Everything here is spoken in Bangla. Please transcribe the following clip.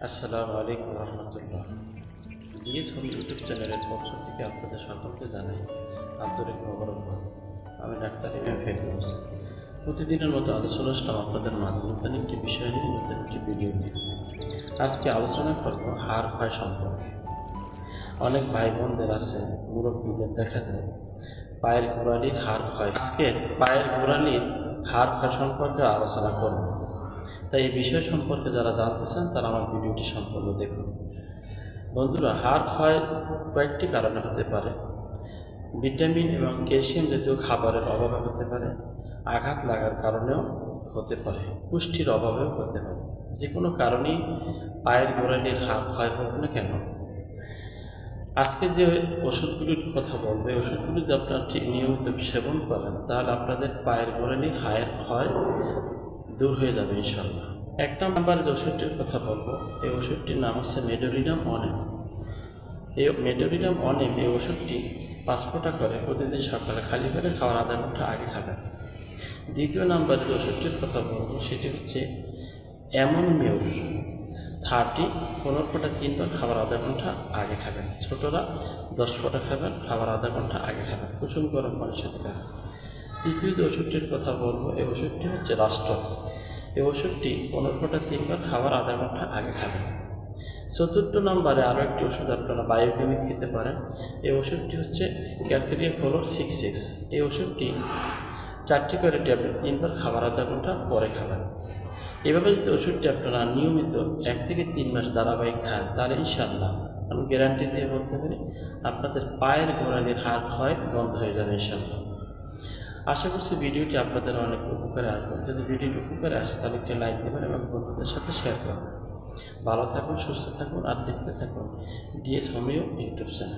আসসালামু আলাইকুম রহমতুল্লাহ। ডিএস হোম ইউটিউব চ্যানেলের পক্ষ থেকে আপনাদের সকলকে জানাই আন্তরিক মোবারকবাদ। আমি ডাক্তার ইমাম ফেরদৌস। প্রতিদিনের মতো আলোচনা আসলাম আপনাদের মাঝে নতুন একটি বিষয় নিয়ে, নতুন একটি ভিডিও নিয়ে। আজকে আলোচনা করব হাড় ক্ষয় সম্পর্কে। অনেক ভাই বোনদের আছে, মুরব্বীদের দেখা যায় পায়ের গোড়ালির হাড় ক্ষয়। আজকে পায়ের গোড়ালির হাড় ক্ষয় সম্পর্কে আলোচনা করব। তাই এই বিষয় সম্পর্কে যারা জানতে চান তারা আমার ভিডিওটি সম্পূর্ণ দেখুন। বন্ধুরা, হাড় ক্ষয় কয়েকটি কারণে হতে পারে। ভিটামিন এবং ক্যালসিয়াম জাতীয় খাবারের অভাবে হতে পারে, আঘাত লাগার কারণেও হতে পারে, পুষ্টির অভাবেও হতে পারে। যে কোনো কারণেই পায়ের গোড়ালির হাড় ক্ষয় হোক না কেন, আজকে যে ওষুধগুলির কথা বলবো, এই ওষুধগুলি যদি আপনারা ঠিক নিয়মিত সেবন করেন তাহলে আপনাদের পায়ের গোড়ালির হাড়ের ক্ষয় দূর হয়ে যাবে ইনশাল্লাহ। এক নম্বর যে ওষুধটির কথা বলবো, এই ওষুধটির নাম হচ্ছে মেডোরিনাম অনেম। এই মেডোরিনাম অনেম এই ওষুধটি 5 ফোঁটা করে প্রতিদিন সকালে খালি পেটে খাওয়ার আধা ঘন্টা আগে খাবেন। দ্বিতীয় নাম্বার যে ওষুধটির কথা বলবো সেটি হচ্ছে অ্যামোনিমিউর 30 15 ফোঁটা 3 বার খাবার আধা ঘন্টা আগে খাবেন। ছোটরা 10 ফোঁটা খাবেন, খাবার আধা ঘন্টা আগে খাবেন, কুসুম গরম পানির সাথে খাবেন। তৃতীয় যে ওষুধটির কথা বলবো, এই ওষুধটি হচ্ছে রাস্টক্স। এই ওষুধটি 15 ফোঁটা 3 বার খাবার আধা ঘন্টা আগে খাবেন। চতুর্থ নম্বরে আরও একটি ওষুধ আপনারা বায়োকেমিক খেতে পারেন। এই ওষুধটি হচ্ছে ক্যালকেরিয়া ফ্লোর 66। এই ওষুধটি 4টি করে ট্যাবলেট 3 বার খাবার আধা ঘন্টা পরে খাবেন। এভাবে যদি ওষুধটি আপনারা নিয়মিত 1 থেকে 3 মাস ধারাবাহিক খান তাহলে ইনশাআল্লাহ আমি গ্যারান্টি দিয়ে বলতে পারি আপনাদের পায়ের গোড়ালির হাড় ক্ষয় বন্ধ হয়ে যাবে ইনশাআল্লাহ। আশা করছি ভিডিওটি আপনাদের অনেক উপকারে আসবে। যদি ভিডিওটি উপকারে আসে তাহলে একটি লাইক দেবেন এবং বন্ধুদের সাথে শেয়ার করবেন। ভালো থাকুন, সুস্থ থাকুন আর দেখতে থাকুন ডিএস হোমিও ইউটিউব চ্যানেল।